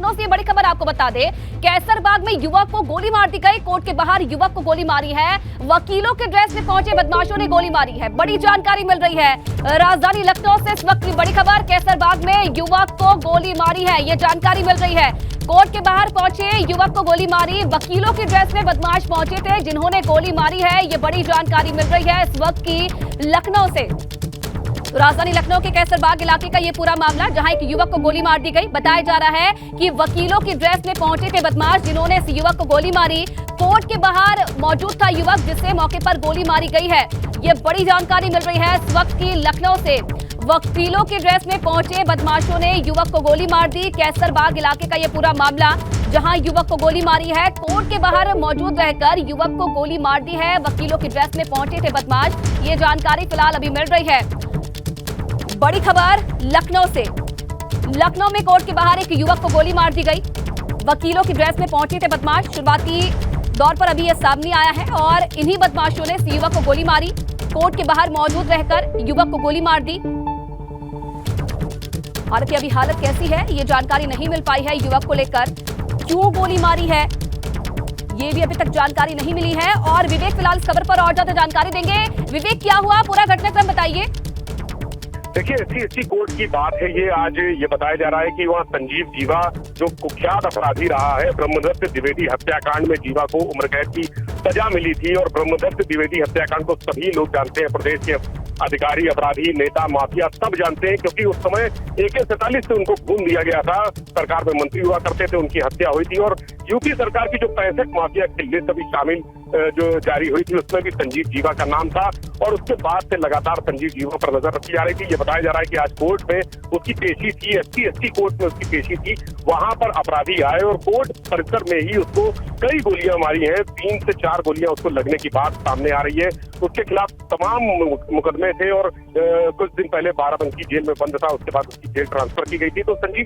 लखनऊ से बड़ी खबर आपको बता दें, कैसरबाग में युवक को गोली मार दी गई। कोर्ट के बाहर युवक को गोली मारी है, वकीलों के ड्रेस में पहुंचे बदमाशों ने गोली मारी है। बड़ी जानकारी मिल रही है राजधानी लखनऊ से इस वक्त की बड़ी खबर, कैसरबाग में युवक को गोली मारी है, ये जानकारी मिल रही है। कोर्ट के बाहर पहुंचे युवक को गोली मारी, वकीलों की ड्रेस में बदमाश पहुंचे थे जिन्होंने गोली मारी है, ये बड़ी जानकारी मिल रही है इस वक्त की लखनऊ से। तो राजधानी लखनऊ के कैसरबाग इलाके का ये पूरा मामला, जहां एक युवक को गोली मार दी गई। बताया जा रहा है कि वकीलों की ड्रेस में पहुंचे थे बदमाश जिन्होंने इस युवक को गोली मारी। कोर्ट के बाहर मौजूद था युवक जिसे मौके पर गोली मारी गई है। ये बड़ी जानकारी मिल रही है इस वक्त की लखनऊ से। वकीलों की ड्रेस में पहुंचे बदमाशों ने युवक को गोली मार दी। कैसरबाग इलाके का ये पूरा मामला, जहां युवक को गोली मारी है, कोर्ट के बाहर मौजूद रहकर युवक को गोली मार दी है। वकीलों की ड्रेस में पहुंचे थे बदमाश, ये जानकारी फिलहाल अभी मिल रही है। बड़ी खबर लखनऊ से, लखनऊ में कोर्ट के बाहर एक युवक को गोली मार दी गई। वकीलों की ड्रेस में पहुंचे थे बदमाश, शुरुआती दौर पर अभी यह सामने आया है और इन्हीं बदमाशों ने इस युवक को गोली मारी। कोर्ट के बाहर मौजूद रहकर युवक को गोली मार दी। हालांकि अभी हालत कैसी है ये जानकारी नहीं मिल पाई है। युवक को लेकर क्यों गोली मारी है ये भी अभी तक जानकारी नहीं मिली है। और विवेक फिलहाल इस खबर पर और ज्यादा जानकारी देंगे। विवेक, क्या हुआ, पूरा घटनाक्रम बताइए। देखिए, एससी कोर्ट की बात है ये। आज ये बताया जा रहा है कि वहाँ संजीव जीवा, जो कुख्यात अपराधी रहा है, ब्रह्मदत्त द्विवेदी हत्याकांड में जीवा को उम्र कैद की सजा मिली थी। और ब्रह्मदत्त द्विवेदी हत्याकांड को सभी लोग जानते हैं, प्रदेश के अधिकारी, अपराधी, नेता, माफिया सब जानते हैं, क्योंकि उस समय AK-47 से उनको खून दिया गया था। सरकार में मंत्री हुआ करते थे, उनकी हत्या हुई थी। और यूपी सरकार की जो 65 माफिया की लिस्ट अभी शामिल जो जारी हुई थी, उसमें भी संजीव जीवा का नाम था। और उसके बाद से लगातार संजीव जीवा पर नजर रखी जा रही थी। ये बताया जा रहा है कि आज कोर्ट में उसकी पेशी थी, SC कोर्ट में उसकी पेशी थी। वहां पर अपराधी आए और कोर्ट परिसर में ही उसको कई गोलियां मारी हैं। 3 से 4 गोलियां उसको लगने की बात सामने आ रही है। उसके खिलाफ तमाम मुकदमे थे और कुछ दिन पहले बाराबंकी जेल में बंद था, उसके बाद उसकी जेल ट्रांसफर की गई थी। तो संजीव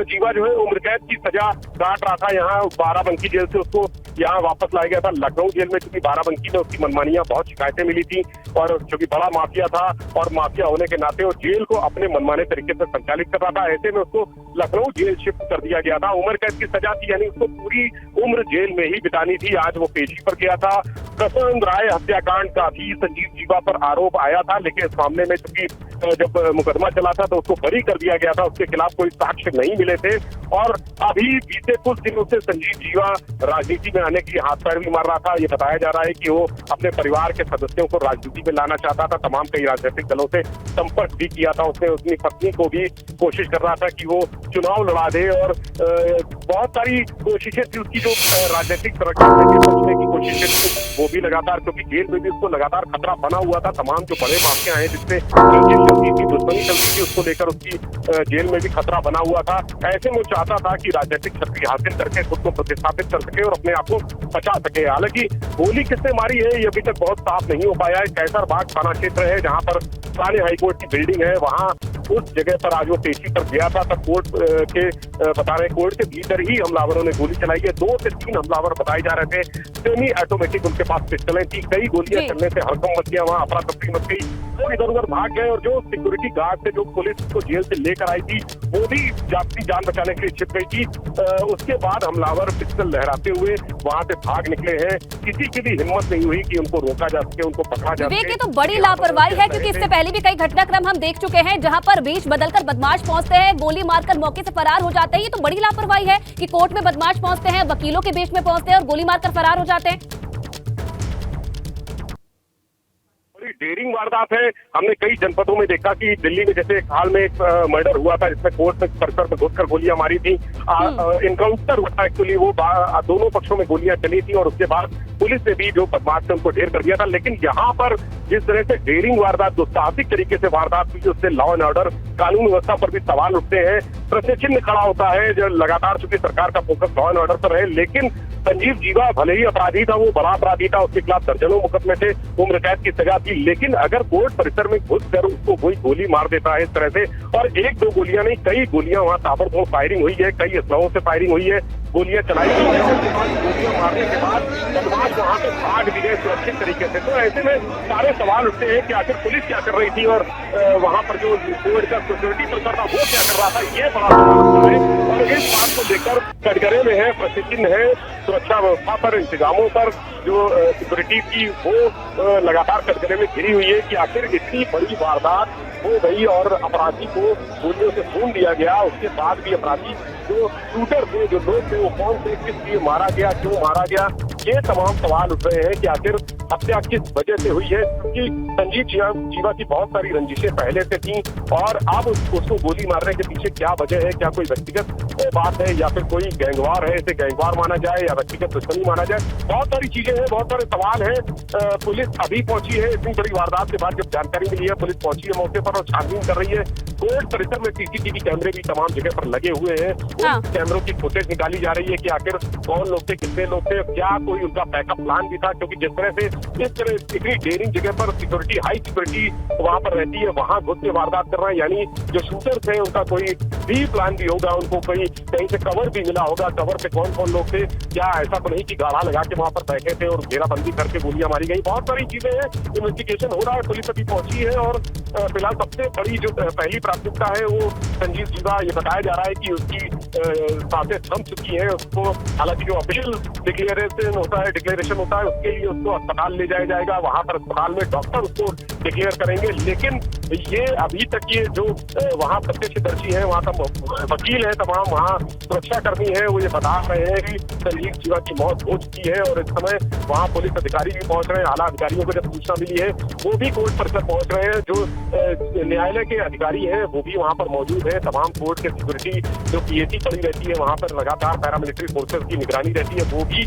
जीवा जो है उम्र कैद की सजा काट रहा था। यहाँ बाराबंकी जेल से उसको यहाँ वापस लाया गया था लखनऊ जेल में, क्योंकि बाराबंकी में उसकी मनमानियां बहुत शिकायतें मिली थी। और क्योंकि बड़ा माफिया था और माफिया होने के नाते वो जेल को अपने मनमाने तरीके से संचालित कर रहा था। ऐसे में उसको लखनऊ जेल शिफ्ट कर दिया गया था। उम्र कैद की सजा थी, यानी उसको पूरी उम्र जेल में ही बितानी थी। आज वो पेशी पर गया था। प्रशांत राय हत्याकांड का भी संजीव जीवा पर आरोप आया था, लेकिन इस मामले में चूंकि जब मुकदमा चला था तो उसको बरी कर दिया गया था। उसके खिलाफ कोई साक्ष्य नहीं मिले थे। और अभी बीते कुछ दिनों से संजीव जीवा राजनीति में आने की हाथ पैर भी मार रहा था। ये बताया जा रहा है कि वो अपने परिवार के सदस्यों को राजनीति में लाना चाहता था। तमाम कई राजनीतिक दलों से संपर्क भी किया था उसने। अपनी पत्नी को भी कोशिश कर रहा था कि वो चुनाव लड़ा दे। और बहुत सारी कोशिशें थी उसकी, जो राजनीतिक तरक्की पहुंचने की कोशिशें थी वो भी लगातार, क्योंकि जेल में भी उसको लगातार खतरा बना हुआ था। तमाम जो बड़े माफिया हैं जिससे चलती थी, दुश्मनी चलती थी, उसको लेकर उसकी जेल में भी खतरा बना हुआ था। ऐसे में वो चाहता था कि राजनीतिक शक्ति हासिल करके खुद को प्रतिस्थापित कर सके और अपने आप को बचा सके। हालांकि गोली किसने मारी है ये अभी तक बहुत साफ नहीं हो पाया है। कैसरबाग थाना क्षेत्र है जहां पर थाने हाईकोर्ट की बिल्डिंग है, वहां उस जगह पर आज वो पेशी पर गया था। तब कोर्ट के बता रहे कोर्ट के भीतर ही हमलावरों ने गोली चलाई है। 2 से 3 हमलावर बताए जा रहे थे। सेमी ऑटोमेटिक उनके पास पिस्टलें थी। कई गोलियां चलने से हड़कंप मच गया, वहां अफरा तफरी मच गई। वो इधर उधर भाग गए और जो सिक्योरिटी गार्ड थे, जो पुलिस को जेल से लेकर आई थी, वो भी अपनी जान बचाने के लिए छिप गई थी। उसके बाद हमलावर पिस्टल लहराते हुए वहां से भाग निकले हैं। किसी की भी हिम्मत नहीं हुई कि उनको रोका जा सके, उनको पकड़ा जा सके। ये तो बड़ी लापरवाही है, क्योंकि इससे पहले भी कई घटनाक्रम हम देख चुके हैं जहां पर वेश बदलकर बदमाश पहुंचते हैं, गोली मारकर मौके से फरार हो जाते हैं। ये तो बड़ी लापरवाही है कि कोर्ट में बदमाश पहुंचते हैं, वकीलों के वेश में पहुंचते हैं और गोली मारकर फरार हो जाते हैं। डेयरिंग वारदात है। हमने कई जनपदों में देखा कि दिल्ली में जैसे हाल में एक मर्डर हुआ था जिसमें कोर्ट में परिसर में घुसकर गोलियां मारी थी। इनकाउंटर हुआ था एक्चुअली, वो दोनों पक्षों में गोलियां चली थी और उसके बाद पुलिस ने भी जो बदमाश थे उनको ढेर कर दिया था। लेकिन यहाँ पर जिस तरह से डेयरिंग वारदात, दुस्साहसिक तरीके से वारदात हुई, उससे लॉ एंड ऑर्डर, कानून व्यवस्था पर भी सवाल उठते हैं, प्रश्न चिन्ह खड़ा होता है। जो लगातार चूंकि सरकार का फोकस लॉ एंड ऑर्डर पर है, लेकिन संजीव जीवा भले ही अपराधी था, वो बड़ा अपराधी था, उसके खिलाफ दर्जनों मुकदमे थे, उम्र कैद की सजा थी। लेकिन अगर कोर्ट परिसर में घुसकर उसको कोई गोली मार देता है इस तरह से, और 1-2 गोलियां नहीं, कई गोलियां वहां ताबड़तोड़ फायरिंग हुई है, कई असलाहों से फायरिंग हुई है, गोलियां चलाई गई है। उसके बाद गोलियां मारने के बाद बदमाश वहां से भाग भी गए सुरक्षित तरीके से। तो ऐसे में सारे सवाल उठते हैं कि आखिर पुलिस क्या कर रही थी और वहां पर जो कोर्ट का सिक्योरिटी पर था वो क्या कर रहा था, ये बड़ा सवाल है। और इस बात को लेकर कटघरे में है, प्रशिक्षण है, सुरक्षा व्यवस्था पर, इंतजामों पर, जो सिक्योरिटी की वो लगातार कटघरे में घिरी हुई है कि आखिर इतनी बड़ी वारदात हो गई और अपराधी को गोलियों से भून दिया गया। उसके बाद भी अपराधी जो शूटर थे, जो लोग थे, वो कौन थे, किस लिए मारा गया, क्यों मारा गया, ये तमाम सवाल उठ रहे हैं कि आखिर हत्या किस वजह से हुई है। क्योंकि संजीव जीवा की बहुत सारी रंजिशें पहले से थी और अब उसको गोली मारने के पीछे क्या वजह है, क्या कोई व्यक्तिगत बात है या फिर कोई गैंगवार है, इसे गैंगवार माना जाए या व्यक्तिगत दुश्मनी माना जाए, बहुत सारी चीजें हैं, बहुत सारे सवाल हैं। पुलिस अभी पहुंची है, इतनी बड़ी वारदात के बाद जब जानकारी मिली है, पुलिस पहुंची है मौके पर और छानबीन कर रही है। कोर्ट परिसर में सीसीटीवी कैमरे भी तमाम जगह पर लगे हुए हैं। उन कैमरों की फुटेज निकाली जा रही है कि आखिर कौन लोग थे, कितने लोग थे, क्या कोई उनका बैकअप प्लान भी था, क्योंकि जिस तरह से इस तरह इतनी डेयरिंग जगह पर सिक्योरिटी, हाई सिक्योरिटी वहां पर रहती है, वहां घुस के वारदात करना, यानी जो शूटर थे उनका कोई भी प्लान भी होगा, उनको कोई कहीं से कवर भी मिला होगा, कवर पे कौन कौन लोग थे, क्या ऐसा तो नहीं कि गाढ़ा लगा के वहां पर बैठे थे और घेराबंदी करके गोलियां मारी गई। बहुत सारी चीजें हैं, इन्वेस्टिगेशन हो रहा है, पुलिस अभी पहुंची है और फिलहाल सबसे बड़ी जो पहली प्राथमिकता है वो संजीव जीवा, ये बताया जा रहा है कि उसकी सांसें थम चुकी हैं। उसको हालांकि जो ऑफिशियल डिक्लेरेशन होता है उसके लिए उसको अस्पताल ले जाया जाएगा, वहां पर अस्पताल में डॉक्टर उसको डिक्लेयर करेंगे। लेकिन ये अभी तक ये जो वहाँ प्रत्यक्षदर्शी है, वहाँ का वकील है, तमाम वहाँ सुरक्षाकर्मी है, वो ये बता रहे हैं कि संजीव जीवा की मौत हो चुकी है और इस समय वहाँ पुलिस अधिकारी भी पहुंच रहे हैं। आला अधिकारियों को जब सूचना मिली है वो भी कोर्ट परिसर पहुंच रहे हैं। जो न्यायालय के अधिकारी हैं वो भी वहाँ पर मौजूद है। तमाम कोर्ट के सिक्योरिटी जो पीएसी पड़ी रहती है, वहाँ पर लगातार पैरामिलिट्री फोर्सेस की निगरानी रहती है, वो भी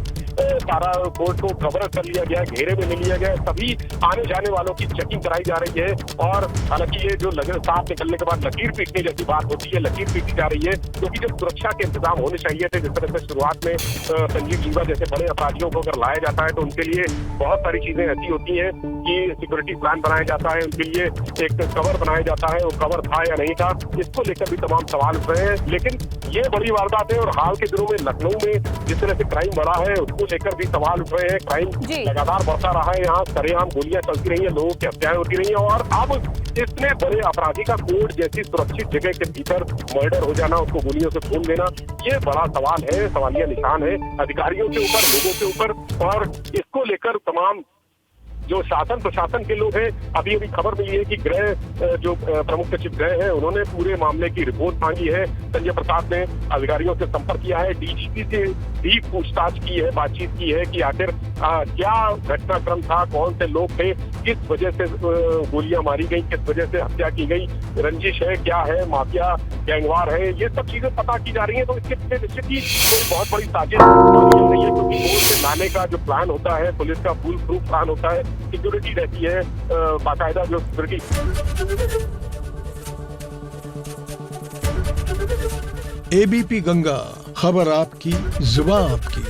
सारा कोर्ट को कवर कर लिया गया, घेरे में ले लिया गया। सभी आने जाने वालों की चेकिंग कराई जा रही है और हालांकि ये जो सांप निकलने के बाद लकीर पीटने जैसी बात होती है, लकीर पीटी जा रही है, क्योंकि जब सुरक्षा के इंतजाम होने चाहिए थे, जिस तरह से शुरुआत में संजीव जीवा जैसे बड़े अपराधियों को अगर लाया जाता है तो उनके लिए बहुत सारी चीजें ऐसी होती हैं कि सिक्योरिटी प्लान बनाया जाता है, उनके लिए एक कवर बनाया जाता है, वो कवर था या नहीं था, इसको लेकर भी तमाम सवाल उठ रहे हैं। लेकिन ये बड़ी वारदात है और हाल के दिनों में लखनऊ में जिस तरह से क्राइम बढ़ा है उसको लेकर भी सवाल उठ रहे हैं। क्राइम लगातार बढ़ता रहा है, यहाँ सरेआम गोलियां चलती रही है, लोगों की हत्याएं होती रही है और अब इतने बड़े अपराधी का कोर्ट जैसी सुरक्षित जगह के भीतर मर्डर हो जाना, उसको गोलियों से भून देना, ये बड़ा सवाल है, सवालिया निशान है अधिकारियों के ऊपर, लोगों के ऊपर। और इसको लेकर तमाम जो शासन प्रशासन के लोग हैं, अभी खबर मिली है कि गृह जो प्रमुख सचिव गृह हैं उन्होंने पूरे मामले की रिपोर्ट मांगी है। संजय प्रसाद ने अधिकारियों से संपर्क किया है, डीजीपी से भी पूछताछ की है, बातचीत की है कि आखिर क्या घटनाक्रम था, कौन से लोग थे, किस वजह से गोलियां मारी गई, किस वजह से हत्या की गई, रंजिश है, क्या है, माफिया गैंगवार है, ये सब चीजें पता की जा रही है। तो इसके पीछे निश्चित ही कोई बहुत बड़ी साजिश नहीं है, क्योंकि कोर्ट से लाने का जो प्लान होता है, पुलिस का फुल प्रूफ प्लान होता है, सिक्योरिटी रहती है, बाकायदा जो सिक्योरिटी। एबीपी गंगा, खबर आपकी, जुबान आपकी।